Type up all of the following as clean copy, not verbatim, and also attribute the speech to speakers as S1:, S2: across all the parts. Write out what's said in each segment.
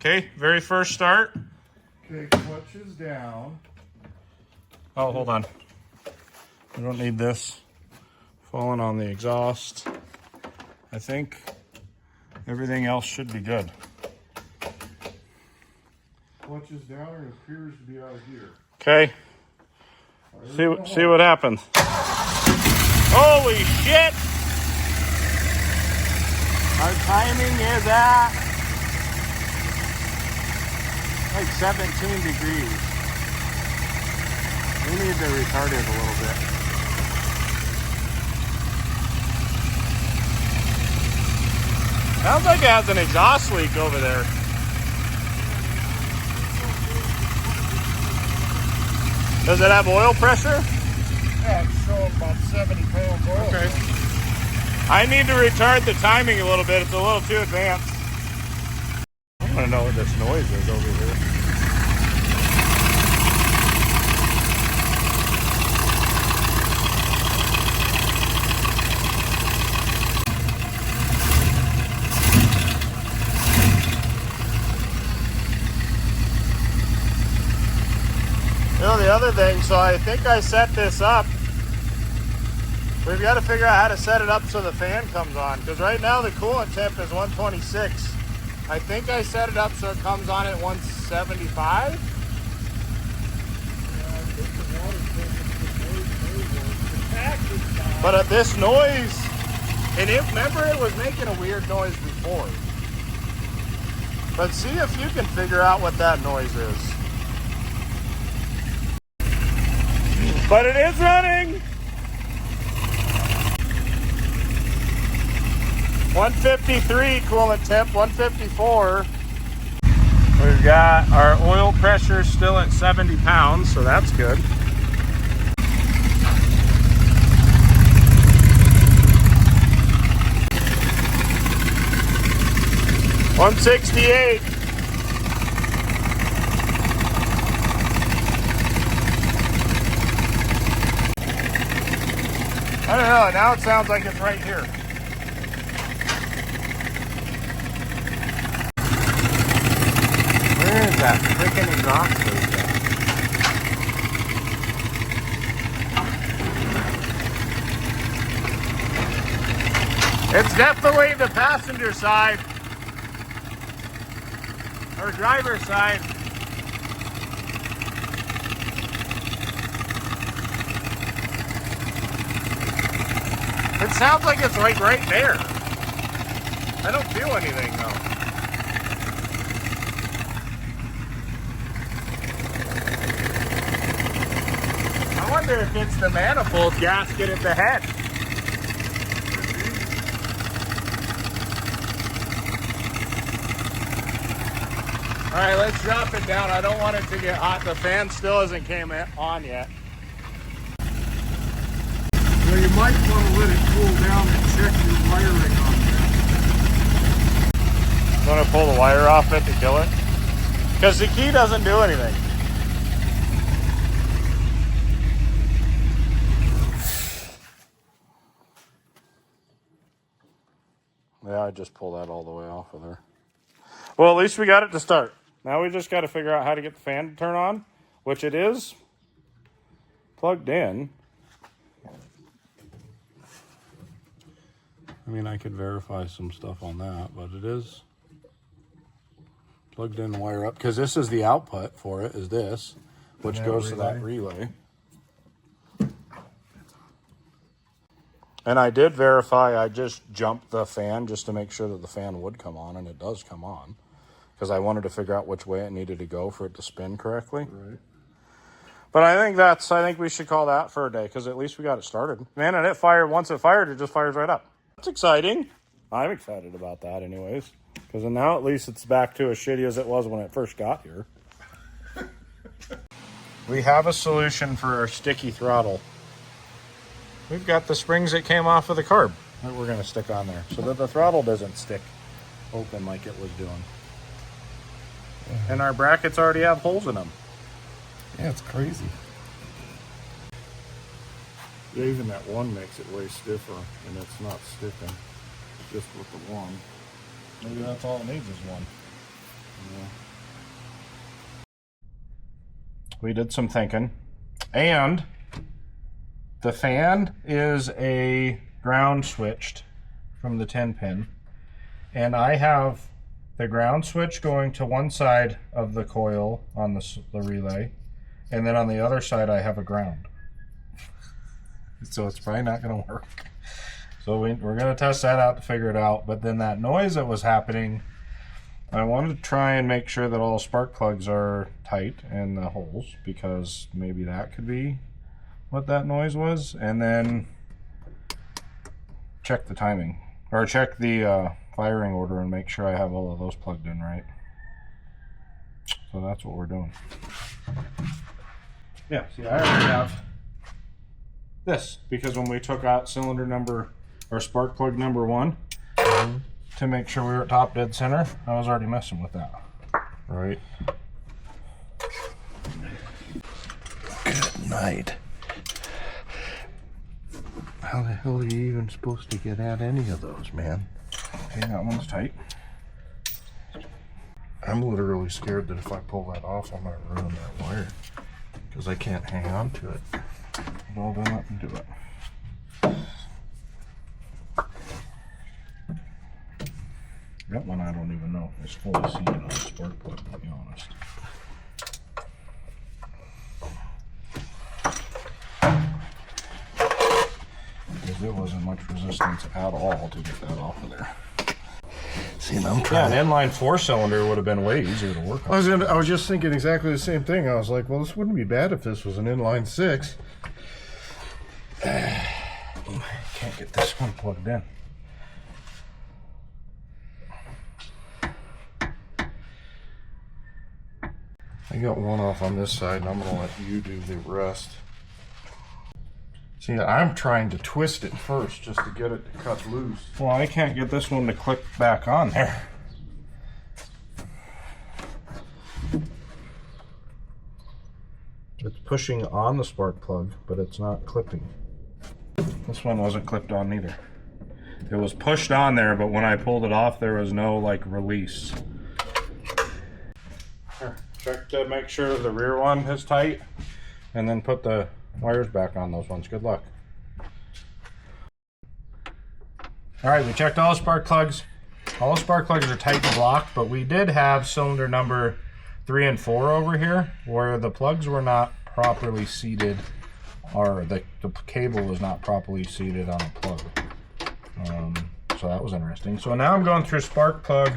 S1: Okay, very first start.
S2: Okay, clutch is down.
S1: Oh, hold on. We don't need this falling on the exhaust. I think everything else should be good.
S2: Clutch is down and it appears to be out of gear.
S1: Okay. See what happens. Holy shit! Our timing is at like 17 degrees. We need to retard it a little bit. Sounds like it has an exhaust leak over there. Does it have oil pressure?
S2: Yeah, it's showing about 70 pounds oil.
S1: Okay. I need to retard the timing a little bit. It's a little too advanced. I want to know what this noise is over here. You know, the other thing, so I think I set this up. We've got to figure out how to set it up so the fan comes on. Because right now the coolant temp is 126. I think I set it up so it comes on at 175. But at this noise, and remember it was making a weird noise before. But see if you can figure out what that noise is. But it is running. 153 coolant temp, 154. We've got our oil pressure still at 70 pounds, so that's good. $168. I don't know, now it sounds like it's right here. Where is that freaking exhaust leak at? It's definitely the passenger side, or driver's side. It sounds like it's like right there. I don't feel anything though. I wonder if it's the manifold gasket at the head. All right, let's drop it down. I don't want it to get hot. The fan still hasn't came on yet.
S2: Well, you might want to let it cool down and check your wiring on that.
S1: Want to pull the wire off it to kill it? Because the key doesn't do anything. Yeah, I just pulled that all the way off of there. Well, at least we got it to start. Now we just got to figure out how to get the fan to turn on, which it is plugged in. I mean, I could verify some stuff on that, but it is plugged in, wire up, because this is the output for it, is this, which goes to that relay. And I did verify, I just jumped the fan just to make sure that the fan would come on, and it does come on. Because I wanted to figure out which way it needed to go for it to spin correctly.
S2: Right.
S1: But I think we should call that for a day, because at least we got it started. Man, and once it fired, it just fires right up. That's exciting. I'm excited about that anyways. Because now at least it's back to as shitty as it was when it first got here. We have a solution for our sticky throttle. We've got the springs that came off of the carb that we're going to stick on there so that the throttle doesn't stick open like it was doing. And our brackets already have holes in them.
S2: Yeah, it's crazy.
S1: Yeah, even that one makes it way stiffer, and it's not sticking just with the one. Maybe that's all it needs is one. Yeah. we did some thinking. And the fan is a ground switched from the 10 pin. And I have the ground switch going to one side of the coil on the relay. And then on the other side, I have a ground. So it's probably not going to work. So we're going to test that out to figure it out. But then that noise that was happening, I wanted to try and make sure that all spark plugs are tight in the holes, because maybe that could be what that noise was. And then check the timing, or check the firing order and make sure I have all of those plugged in right. So that's what we're doing. Yeah, see, I already have this, because when we took out cylinder number, or spark plug number 1, to make sure we were at top dead center, I was already messing with that.
S3: Right. Good night. How the hell are you even supposed to get at any of those, man?
S1: Okay, that one's tight.
S3: I'm literally scared that if I pull that off, I might ruin that wire, because I can't hang on to it.
S1: Well, then let me do it. That one I don't even know if it's fully seated on the spark plug, to be honest. Because there wasn't much resistance at all to get that off of there.
S3: See, and I'm trying.
S1: Yeah, an inline 4-cylinder would have been way easier to work on.
S3: I was just thinking exactly the same thing. I was like, well, this wouldn't be bad if this was an inline 6.
S1: Can't get this one plugged in.
S3: I got one off on this side, and I'm going to let you do the rest. See, I'm trying to twist it first just to get it to cut loose.
S1: Well, I can't get this one to click back on there. It's pushing on the spark plug, but it's not clipping. This one wasn't clipped on either. It was pushed on there, but when I pulled it off, there was no like release. Here, check to make sure the rear one is tight, and then put the wires back on those ones. Good luck. All right, we checked all the spark plugs. All the spark plugs are tight and blocked, but we did have cylinder number 3 and 4 over here where the plugs were not properly seated, or the cable was not properly seated on a plug. So that was interesting. So now I'm going through spark plug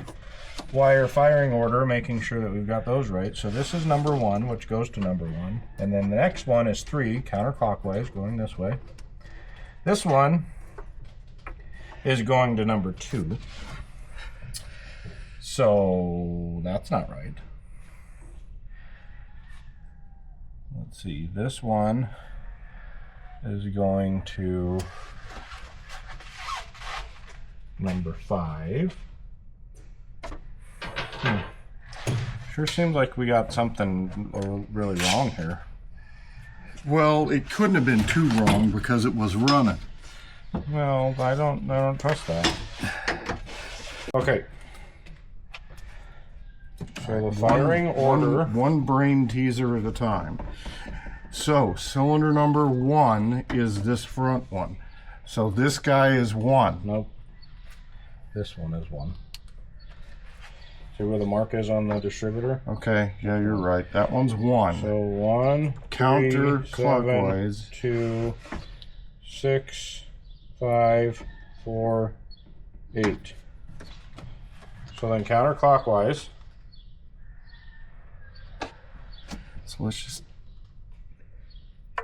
S1: wire firing order, making sure that we've got those right. So this is number 1, which goes to number 1. And then the next one is 3, counterclockwise, going this way. This one is going to number 2. So that's not right. Let's see, this one is going to number 5. Sure seems like we got something really wrong here.
S3: Well, it couldn't have been too wrong because it was running.
S1: Well, I don't trust that. Okay. So the firing order.
S3: One brain teaser at a time. So cylinder number 1 is this front one. So this guy is 1.
S1: Nope. This one is 1. See where the mark is on the distributor?
S3: Okay, yeah, you're right. That one's 1.
S1: So 1,
S3: counter
S1: 3, 7,
S3: clockwise.
S1: 2, 6, 5, 4, 8. So then counterclockwise.
S3: So let's just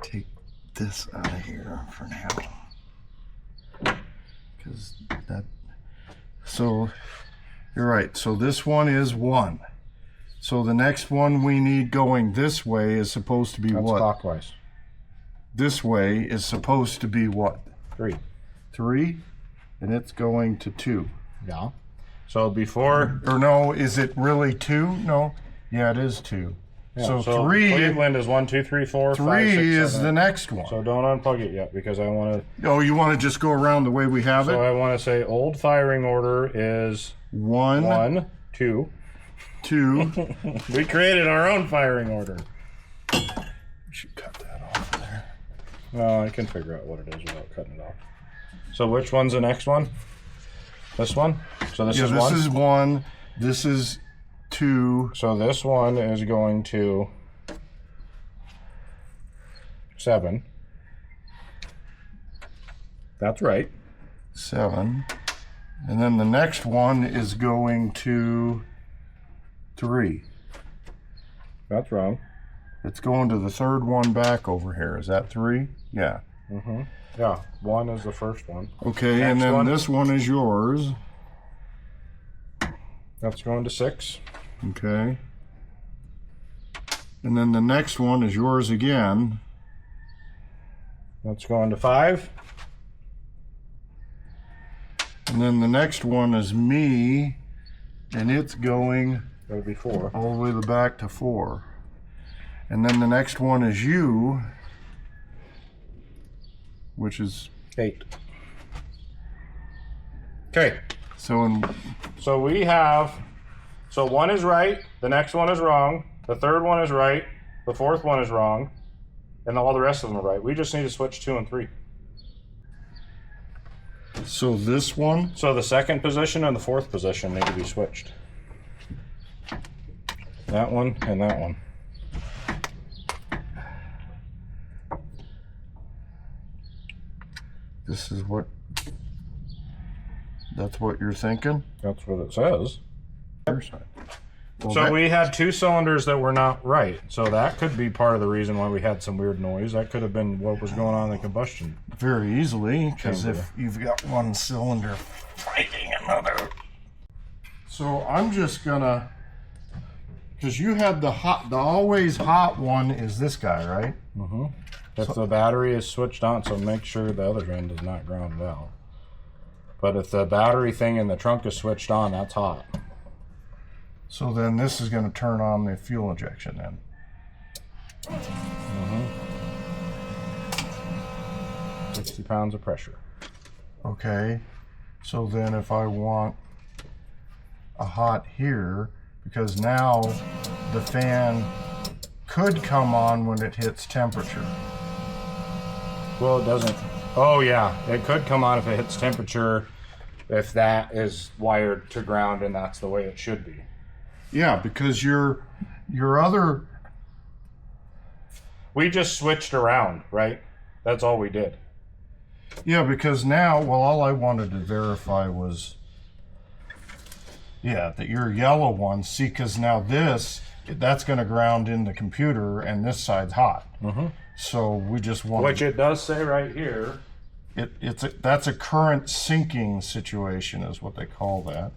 S3: take this out of here for now. Because that. So you're right. So this one is 1. So the next one we need going this way is supposed to be
S1: That's
S3: what?
S1: Clockwise.
S3: This way is supposed to be what?
S1: 3.
S3: 3, and it's going to 2.
S1: Yeah. So before.
S3: Or no, is it really 2? No. Yeah, it is 2.
S1: Yeah,
S3: so 3.
S1: Cleveland is 1, 2, 3, 4,
S3: 3
S1: 5, 6,
S3: is
S1: 7,
S3: the next one.
S1: So don't unplug it yet because I want to.
S3: Oh, you want to just go around the way we have
S1: So
S3: it?
S1: I want to say old firing order is
S3: 1,
S1: 2.
S3: 2.
S1: We created our own firing order. I can figure out what it is without cutting it off. So which one's the next one? This one? So this is one?
S3: This is 1. This is 2.
S1: So this one is going to 7. That's right.
S3: 7. And then the next one is going to 3.
S1: That's wrong.
S3: It's going to the third one back over here. Is that 3? Yeah.
S1: Mm-hmm. Yeah, 1 is the first one.
S3: Okay,
S1: Next
S3: and then
S1: one.
S3: this one is yours.
S1: That's going to 6.
S3: Okay. And then the next one is yours again.
S1: That's going to 5.
S3: And then the next one is me, and it's going
S1: That'll be 4.
S3: all the way back to 4. And then the next one is you, which is
S1: 8. Okay.
S3: so
S1: So we have, so 1 is right, the next one is wrong, the third one is right, the fourth one is wrong, and all the rest of them are right. We just need to switch 2 and 3.
S3: so this one.
S1: So the second position and the fourth position need to be switched. That one and that one.
S3: This is what. That's what you're thinking.
S1: That's what it says.
S3: Your side. Well,
S1: So we had 2 cylinders that were not right. So that could be part of the reason why we had some weird noise. That could have been what was going on in the combustion.
S3: very easily, because
S1: Chamber.
S3: if you've got one cylinder fighting another. So I'm just gonna, because you had the always hot one is this guy, right?
S1: Mm-hmm. If the battery is switched on, so make sure the other end is not grounded out. But if the battery thing in the trunk is switched on, that's hot.
S3: So then this is going to turn on the fuel injection then.
S1: 60 pounds of pressure.
S3: Okay. So then if I want a hot here, because now the fan could come on when it hits temperature.
S1: Well, it doesn't. Oh, yeah. It could come on if it hits temperature, if that is wired to ground and that's the way it should be.
S3: Yeah, because your other.
S1: We just switched around, right? That's all we did.
S3: Yeah, because now, well, all I wanted to verify was, yeah, that your yellow one, see, because now that's going to ground in the computer and this side's hot.
S1: Mm-hmm.
S3: So we just want.
S1: Which it does say right here.
S3: That's a current sinking situation is what they call that.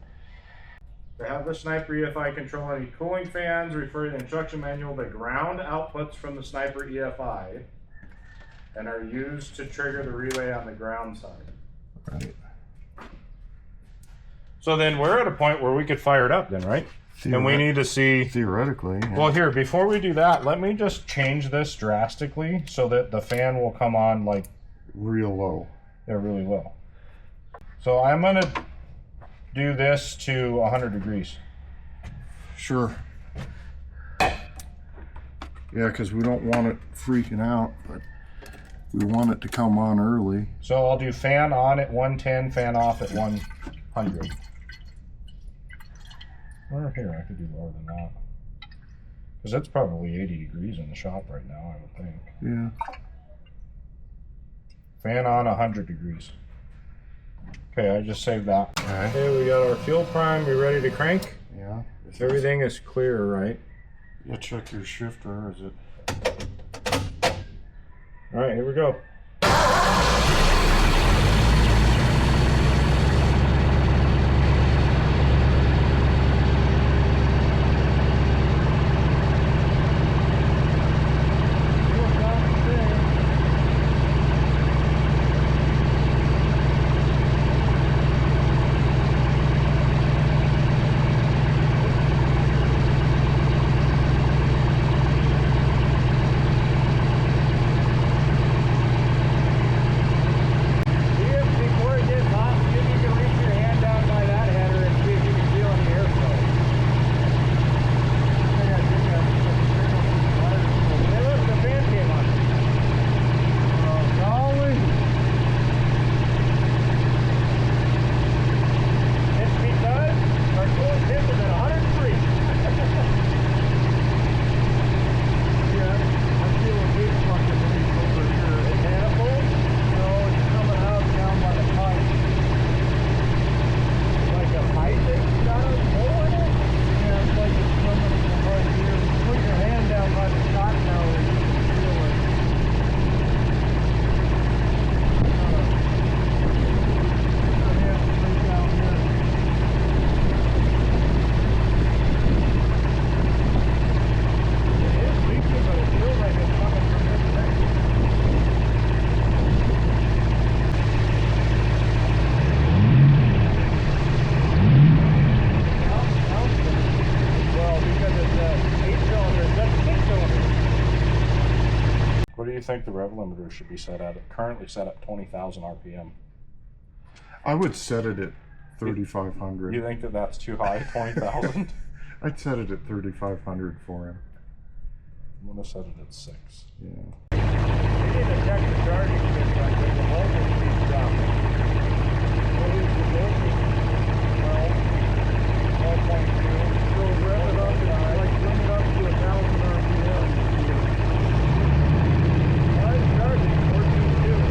S1: To have the Sniper EFI control any cooling fans, refer to the instruction manual. The ground outputs from the Sniper EFI and are used to trigger the relay on the ground side.
S3: Right.
S1: So then we're at a point where we could fire it up then, right? And we need to see.
S3: Theoretically. Yeah.
S1: Well, here, before we do that, let me just change this drastically so that the fan will come on like
S3: real low.
S1: they're really low. So I'm going to do this to 100 degrees.
S3: Sure. Yeah, because we don't want it freaking out, but we want it to come on early.
S1: So I'll do fan on at 110, fan off at 100. Or here, I could do lower than that. Because it's probably 80 degrees in the shop right now, I would think.
S3: Yeah.
S1: Fan on 100 degrees. Okay, I just saved that.
S3: Okay.
S1: Okay, we got our fuel prime. We ready to crank?
S3: Yeah.
S1: Everything is clear, right?
S3: Yeah, check your shifter. Is it?
S1: All right, here we go. What do you think the rev limiter should be set at? It's currently set at 20,000 RPM.
S3: I would set it at 3,500.
S1: You think that that's too high, 20,000?
S3: I'd set it at 3,500 for him.
S1: I'm going to set it at 6.
S3: Yeah.
S1: We need to check the charging system because the voltage keeps dropping. What is the voltage? 12.2.
S2: So rev it up and like bring it up to 1,000 RPM.
S1: Why is charging 14.2?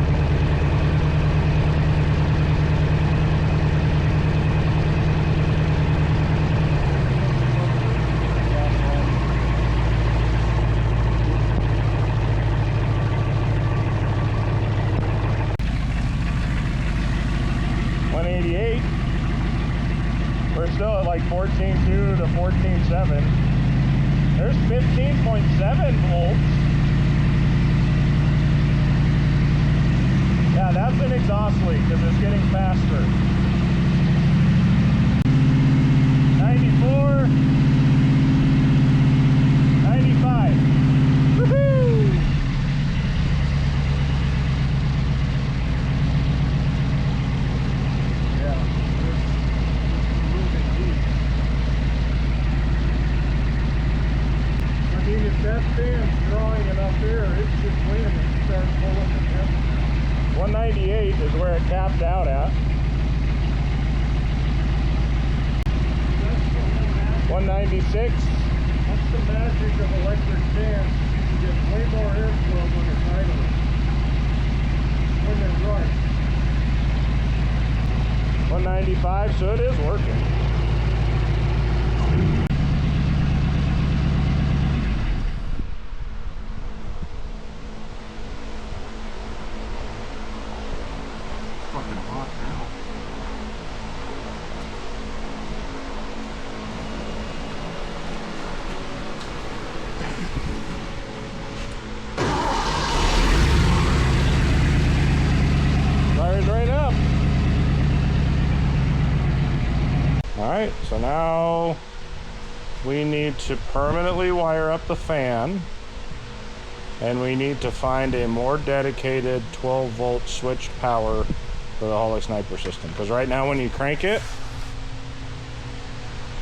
S1: We're still at like 14.2 to 14.7. There's 15.7 volts. Yeah, that's an exhaust leak because it's getting faster. 94, 95. Woohoo!
S2: That fan's drawing enough air, it should win and start pulling the temperature.
S1: 198 is where it capped out at. 196.
S2: That's the magic of electric fans. You get way more airflow when it's idling. When they're right.
S1: 195, so it is working.
S3: Fucking hot now.
S1: Fire's right up. Alright, so now we need to permanently wire up the fan, and we need to find a more dedicated 12 volt switched power for the Holley Sniper system, because right now when you crank it,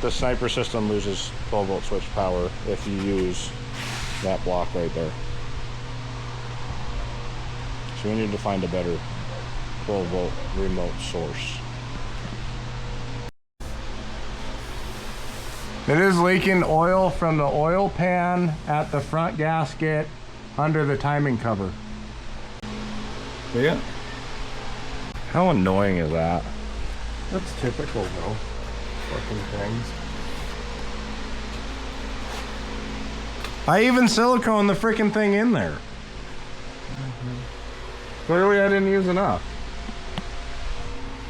S1: the Sniper system loses 12 volt switched power if you use that block right there. So we need to find a better 12 volt remote source. It is leaking oil from the oil pan at the front gasket under the timing cover.
S3: Yeah.
S1: How annoying is that?
S3: That's typical though. Fucking things.
S1: I even silicone the freaking thing in there. Clearly I didn't use enough.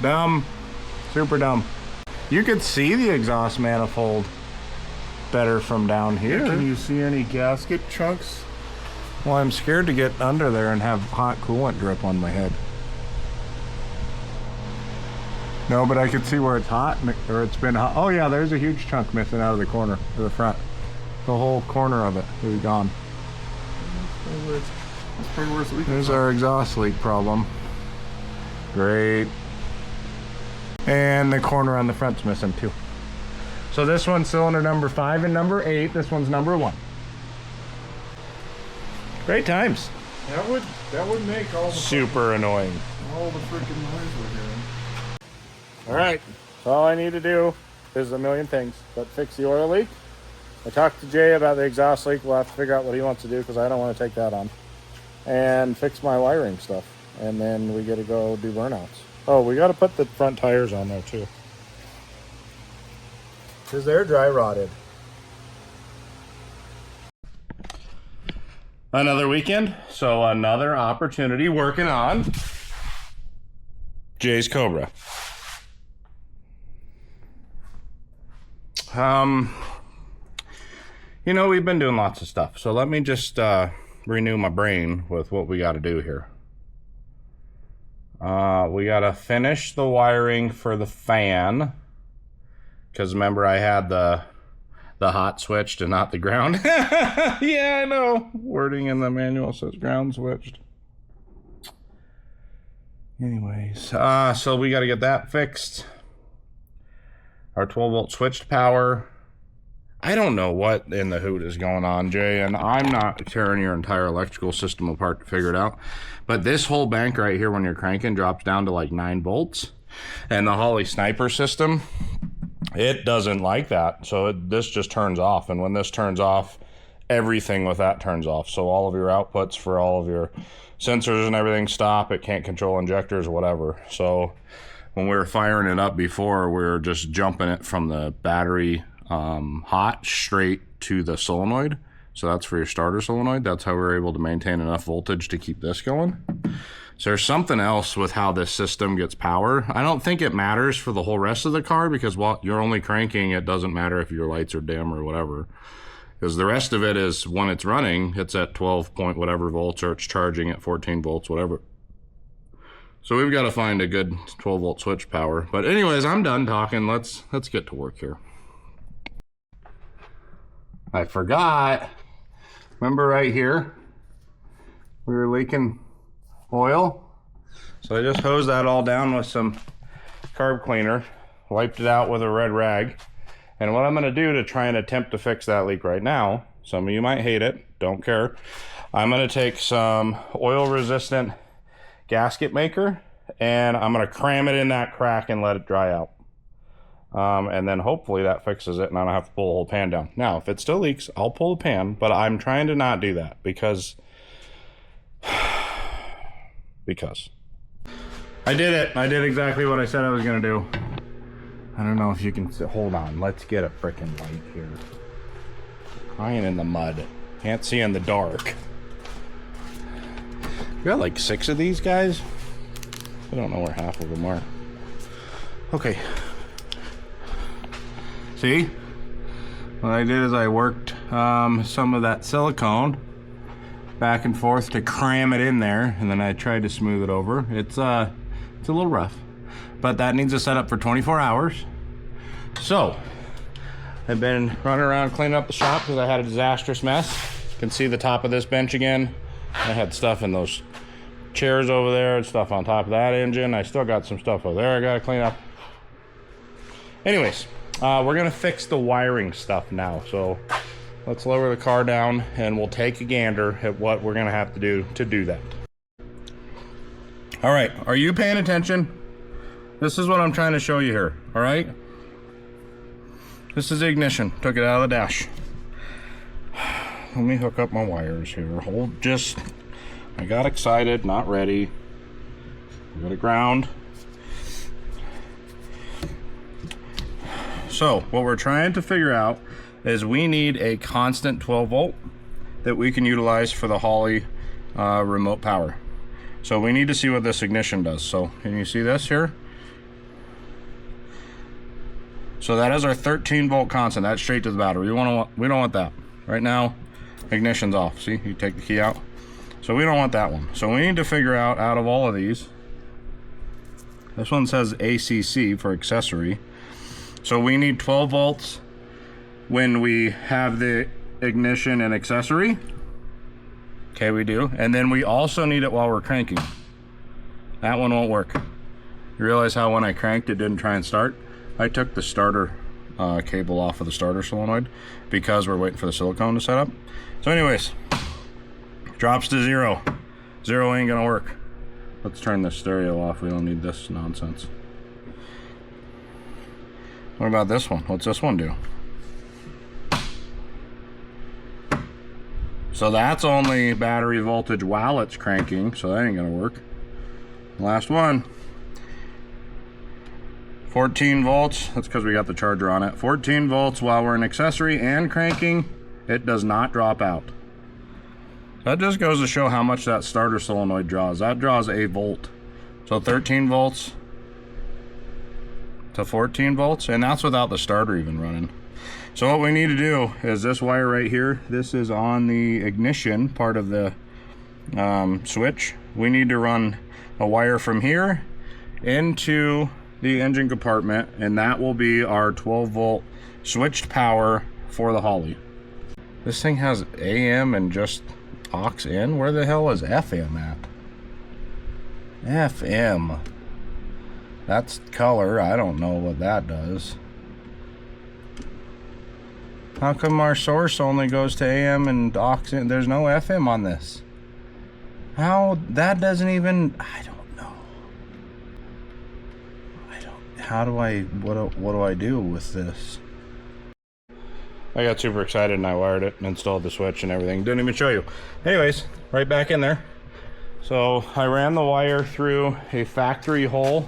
S1: Dumb. Super dumb. You could see the exhaust manifold better from down here.
S3: Can you see any gasket chunks?
S1: Well, I'm scared to get under there and have hot coolant drip on my head. No, but I could see where it's hot, or it's been hot. Oh yeah, there's a huge chunk missing out of the corner, to the front. The whole corner of it is gone.
S3: That's probably where it's leaking.
S1: There's our exhaust leak problem. Great. And the corner on the front's missing too. So this one's cylinder number 5 and number 8. This one's number 1. Great times.
S2: That would make all the
S1: Super annoying.
S2: all the freaking noise we're hearing.
S1: All right. So all I need to do is a million things, but fix the oil leak. I talked to Jay about the exhaust leak. We'll have to figure out what he wants to do because I don't want to take that on. And fix my wiring stuff. And then we get to go do burnouts. Oh, we got to put the front tires on there too, because they're dry rotted. Another weekend, so another opportunity working on Jay's Cobra. You know, we've been doing lots of stuff, so let me just renew my brain with what we got to do here. We got to finish the wiring for the fan, because remember I had the
S4: the hot switched and not the ground. Yeah, I know. Wording in the manual says ground switched. Anyways, so we got to get that fixed. Our 12-volt switched power. I don't know what in the hoot is going on, Jay, and I'm not tearing your entire electrical system apart to figure it out. But this whole bank right here, when you're cranking, drops down to like 9 volts. And the Holley Sniper system, it doesn't like that. So this just turns off. And when this turns off, everything with that turns off. So all of your outputs for all of your sensors and everything stop. It can't control injectors, whatever. So when we were firing it up before, we were just jumping it from the battery hot straight to the solenoid. So that's for your starter solenoid. That's how we're able to maintain enough voltage to keep this going. So there's something else with how this system gets power. I don't think it matters for the whole rest of the car, because while you're only cranking, it doesn't matter if your lights are dim or whatever. Because the rest of it is, when it's running, it's at 12 point whatever volts, or it's charging at 14 volts, whatever. So we've got to find a good 12 volt switch power. But anyways, I'm done talking. Let's get to work here. I forgot. Remember right here, we were leaking oil. So I just hosed that all down with some carb cleaner, wiped it out with a red rag. And what I'm going to do to try and attempt to fix that leak right now, some of you might hate it, don't care. I'm going to take some oil resistant gasket maker and I'm going to cram it in that crack and let it dry out. And then hopefully that fixes it and I don't have to pull the whole pan down. Now, if it still leaks, I'll pull the pan, but I'm trying to not do that because I did it. I did exactly what I said I was going to do. I don't know if you can see. Hold on. Let's get a freaking light here. Crying in the mud. Can't see in the dark. We got like 6 of these guys. I don't know where half of them are. Okay. See? What I did is I worked some of that silicone back and forth to cram it in there, and then I tried to smooth it over. It's a little rough, but that needs a setup for 24 hours. So I've been running around cleaning up the shop because I had a disastrous mess. You can see the top of this bench again. I had stuff in those chairs over there and stuff on top of that engine. I still got some stuff over there I gotta clean up. Anyways, we're gonna fix the wiring stuff now. So let's lower the car down and we'll take a gander at what we're gonna have to do that. All right, are you paying attention? This is what I'm trying to show you here, all right? This is the ignition, took it out of the dash. Let me hook up my wires here. I got excited, not ready. Go to ground. So what we're trying to figure out is we need a constant 12 volt that we can utilize for the Holley remote power. So we need to see what this ignition does. So can you see this here? So that is our 13 volt constant. That's straight to the battery. We don't want that. Right now, ignition's off. See, you take the key out. So we don't want that one. So we need to figure out of all of these. This one says ACC for accessory. So we need 12 volts when we have the ignition and accessory. Okay, we do. And then we also need it while we're cranking. That one won't work. You realize how when I cranked it didn't try and start? I took the starter cable off of the starter solenoid because we're waiting for the silicone to set up. So anyways, drops to 0. 0 ain't gonna work. Let's turn this stereo off. We don't need this nonsense. What about this one? What's this one do? So that's only battery voltage while it's cranking, so that ain't gonna work. Last one. 14 volts, that's because we got the charger on it. 14 volts while we're in accessory and cranking, it does not drop out. That just goes to show how much that starter solenoid draws. That draws a volt. So 13 volts to 14 volts, and that's without the starter even running. So what we need to do is this wire right here, this is on the ignition part of the switch. We need to run a wire from here into the engine compartment, and that will be our 12 volt switched power for the Holley. This thing has AM and just aux in. Where the hell is FM at? FM. That's color. I don't know what that does. How come our source only goes to AM and aux in? There's no FM on this. How? That doesn't even... I don't know. How do I... What do I do with this? I got super excited and I wired it and installed the switch and everything. Didn't even show you. Anyways, right back in there. So I ran the wire through a factory hole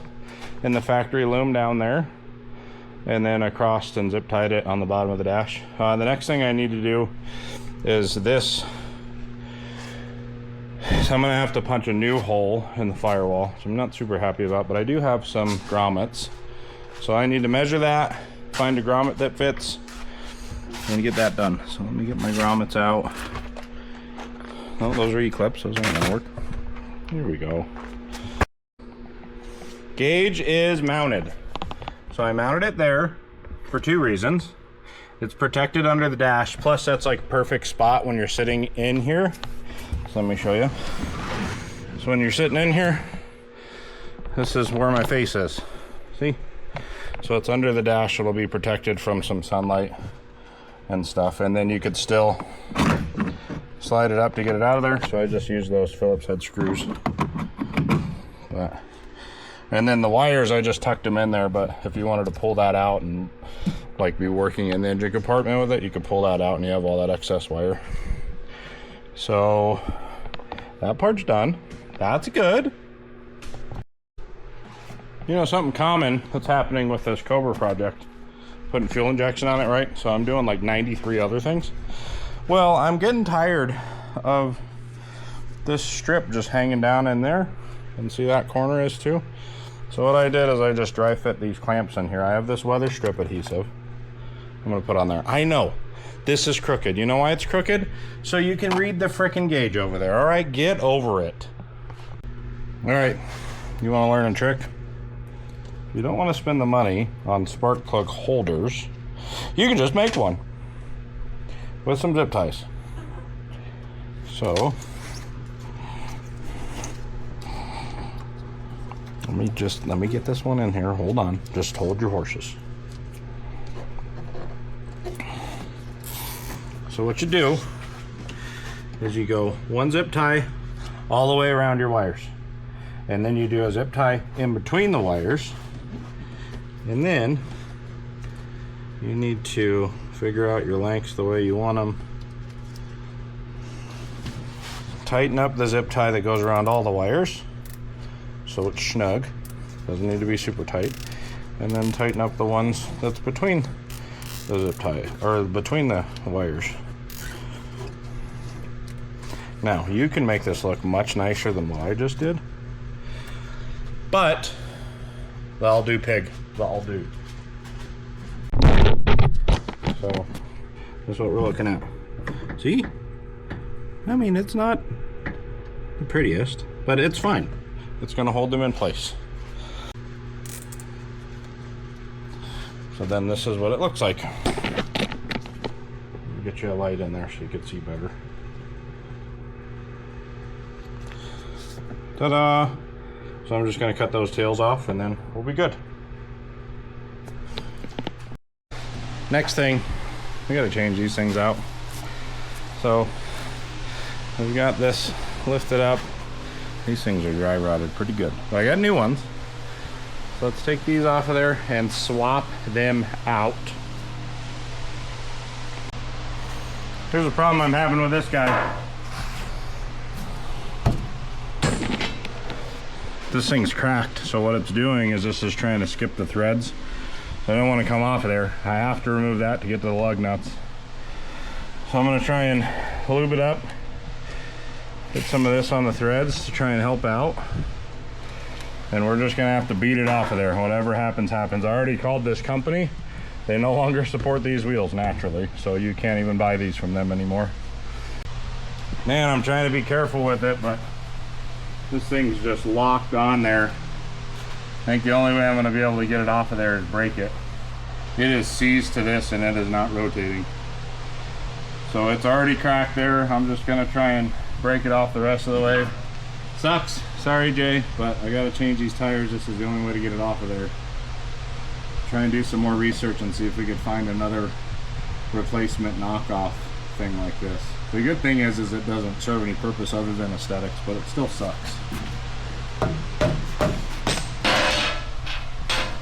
S4: in the factory loom down there. And then I crossed and zip tied it on the bottom of the dash. The next thing I need to do is this. So I'm gonna have to punch a new hole in the firewall, which I'm not super happy about, but I do have some grommets. So I need to measure that, find a grommet that fits, and get that done. So let me get my grommets out. Oh, those are E-clips, those aren't gonna work. Here we go. Gauge is mounted. So I mounted it there for two reasons. It's protected under the dash, plus that's like perfect spot when you're sitting in here. So let me show you. So when you're sitting in here, this is where my face is. See? So it's under the dash, it'll be protected from some sunlight and stuff. And then you could still slide it up to get it out of there. So I just use those Phillips head screws. And then the wires, I just tucked them in there, but if you wanted to pull that out and like be working in the engine compartment with it, you could pull that out and you have all that excess wire. So that part's done. That's good. You know, something common that's happening with this Cobra project, putting fuel injection on it, right? So I'm doing like 93 other things. Well, I'm getting tired of this strip just hanging down in there. And see that corner is too. So what I did is I just dry fit these clamps in here. I have this weather strip adhesive I'm gonna put on there. I know this is crooked. You know why it's crooked? So you can read the frickin' gauge over there. All right, get over it. All right, you want to learn a trick? You don't want to spend the money on spark plug holders. You can just make one with some zip ties. So let me get this one in here. Hold on. Just hold your horses. So what you do is you go one zip tie all the way around your wires. And then you do a zip tie in between the wires. And then you need to figure out your lengths the way you want them. Tighten up the zip tie that goes around all the wires so it's snug. Doesn't need to be super tight. And then tighten up the ones that's between the zip tie, or between the wires. Now, you can make this look much nicer than what I just did, but that'll do, pig. That'll do. So, that's what we're looking at. See? I mean, it's not the prettiest, but it's fine. It's going to hold them in place. So then this is what it looks like. Get you a light in there so you can see better. Ta-da! So I'm just going to cut those tails off and then we'll be good. Next thing, we got to change these things out. So we've got this lifted up. These things are dry rotted pretty good. But I got new ones. So let's take these off of there and swap them out. Here's the problem I'm having with this guy. This thing's cracked, so what it's doing is this is trying to skip the threads. So I don't want to come off of there. I have to remove that to get to the lug nuts. So I'm going to try and lube it up. Get some of this on the threads to try and help out. And we're just going to have to beat it off of there. Whatever happens, happens. I already called this company. They no longer support these wheels naturally, so you can't even buy these from them anymore. Man, I'm trying to be careful with it, but this thing's just locked on there. I think the only way I'm going to be able to get it off of there is break it. It is seized to this and it is not rotating. So it's already cracked there. I'm just gonna try and break it off the rest of the way. Sucks, sorry Jay, but I gotta change these tires. This is the only way to get it off of there. Try and do some more research and see if we could find another replacement knockoff thing like this. The good thing is it doesn't serve any purpose other than aesthetics, but it still sucks.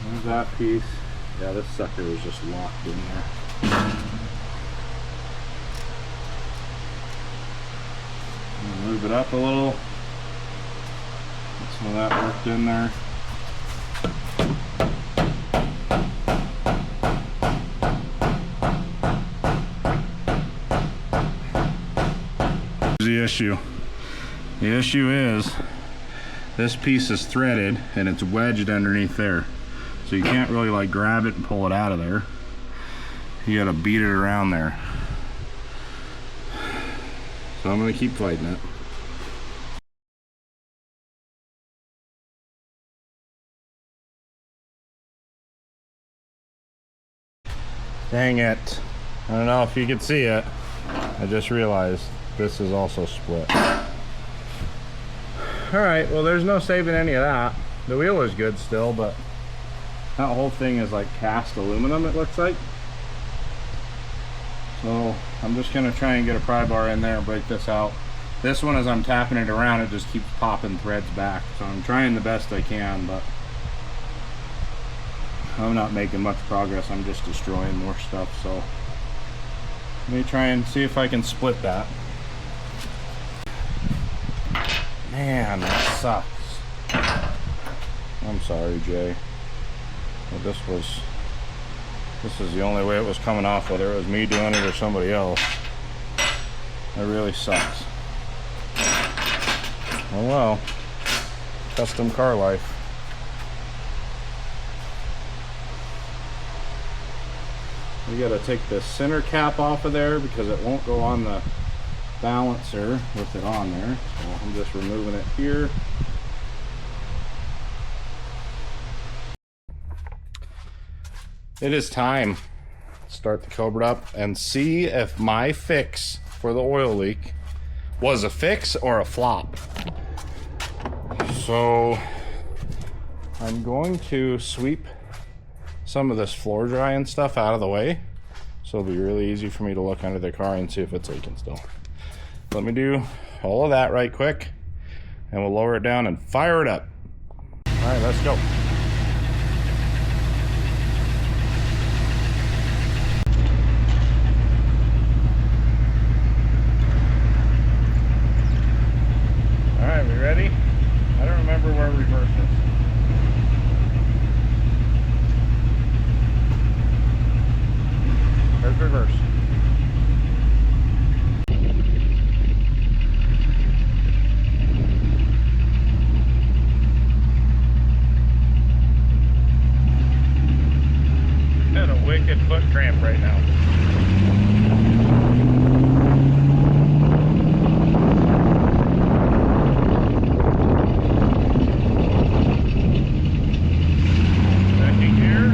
S4: There's that piece. Yeah, this sucker is just locked in there. Move it up a little. Get some of that worked in there. The issue. The issue is this piece is threaded and it's wedged underneath there. So you can't really like grab it and pull it out of there. You gotta beat it around there. So I'm gonna keep fighting it. Dang it. I don't know if you could see it. I just realized this is also split. Alright, well there's no saving any of that. The wheel is good still, but that whole thing is like cast aluminum, it looks like. So I'm just gonna try and get a pry bar in there and break this out. This one, as I'm tapping it around, it just keeps popping threads back. So I'm trying the best I can, but I'm not making much progress. I'm just destroying more stuff. So let me try and see if I can split that. Man, that sucks. I'm sorry, Jay. But this is the only way it was coming off, whether it was me doing it or somebody else. It really sucks. Oh well. Custom car life. We gotta take the center cap off of there because it won't go on the balancer with it on there. So I'm just removing it here. It is time to start the Cobra up and see if my fix for the oil leak was a fix or a flop. So I'm going to sweep some of this floor dry and stuff out of the way, so it'll be really easy for me to look under the car and see if it's leaking still. Let me do all of that right quick and we'll lower it down and fire it up. All right, let's go. All right, we ready? I don't remember where reverse is. There's reverse. Got a wicked foot cramp right now. Second gear.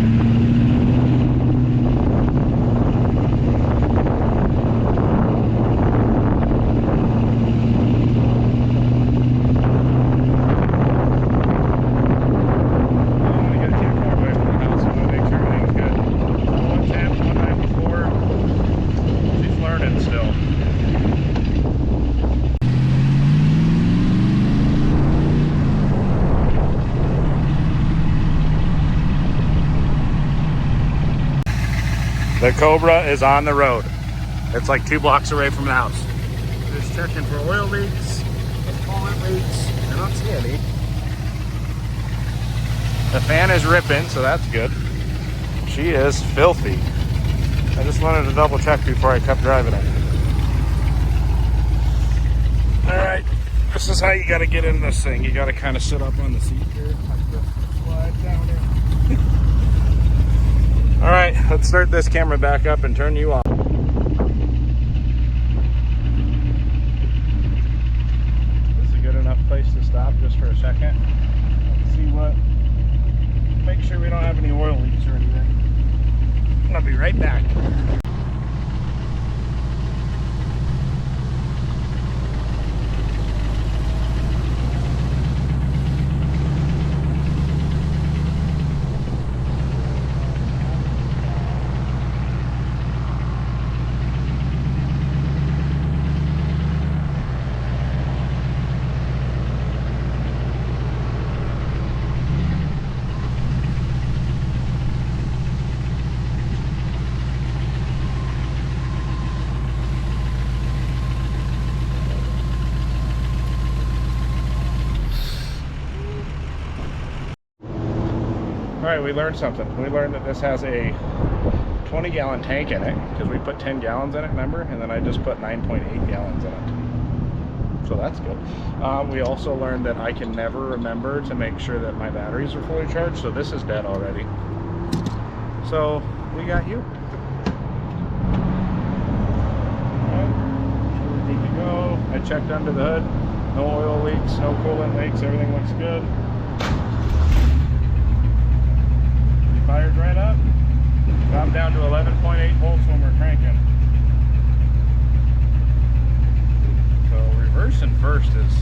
S4: The Cobra is on the road. It's like 2 blocks away from the house. Just checking for oil leaks, coolant leaks. I don't see any. The fan is ripping, so that's good. She is filthy. I just wanted to double check before I kept driving it. Alright, this is how you gotta get in this thing. You gotta kind of sit up on the seat here. Like this, slide down here. All right, let's start this camera back up and turn you off. This is a good enough place to stop just for a second. Let's see what, make sure we don't have any oil leaks or anything. I'll be right back. right, we learned something. We learned that this has a 20-gallon tank in it because we put 10 gallons in it, remember? And then I just put 9.8 gallons in it. So that's good. We also learned that I can never remember to make sure that my batteries are fully charged, so this is dead already. So we got you. We're good to go. I checked under the hood. No oil leaks, no coolant leaks, everything looks good. We fired right up. Got down to 11.8 volts when we're cranking. So reverse and first is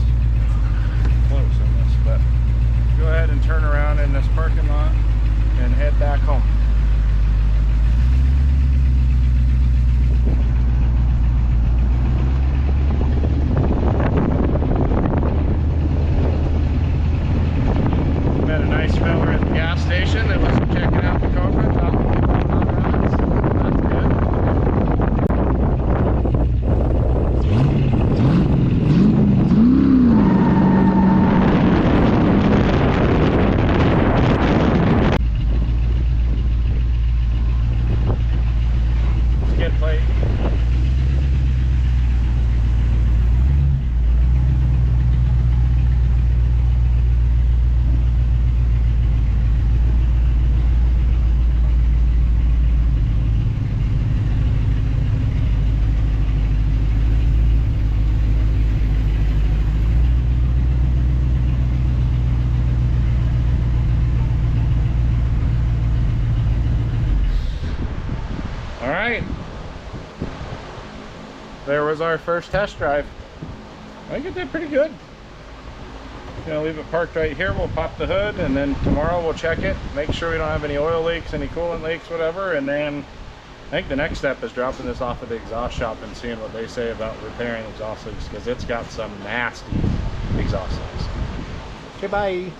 S4: close in this, but go ahead and turn around in this parking lot and head back home. Met a nice fella at the gas station that was checking out the Cobra. That's good. Skid plate. All right, there was our first test drive. I think it did pretty good. Gonna leave it parked right here. We'll pop the hood, and then tomorrow we'll check it, make sure we don't have any oil leaks, any coolant leaks, whatever. And then I think the next step is dropping this off at the exhaust shop and seeing what they say about repairing exhaust leaks, because it's got some nasty exhaust leaks. Okay, bye.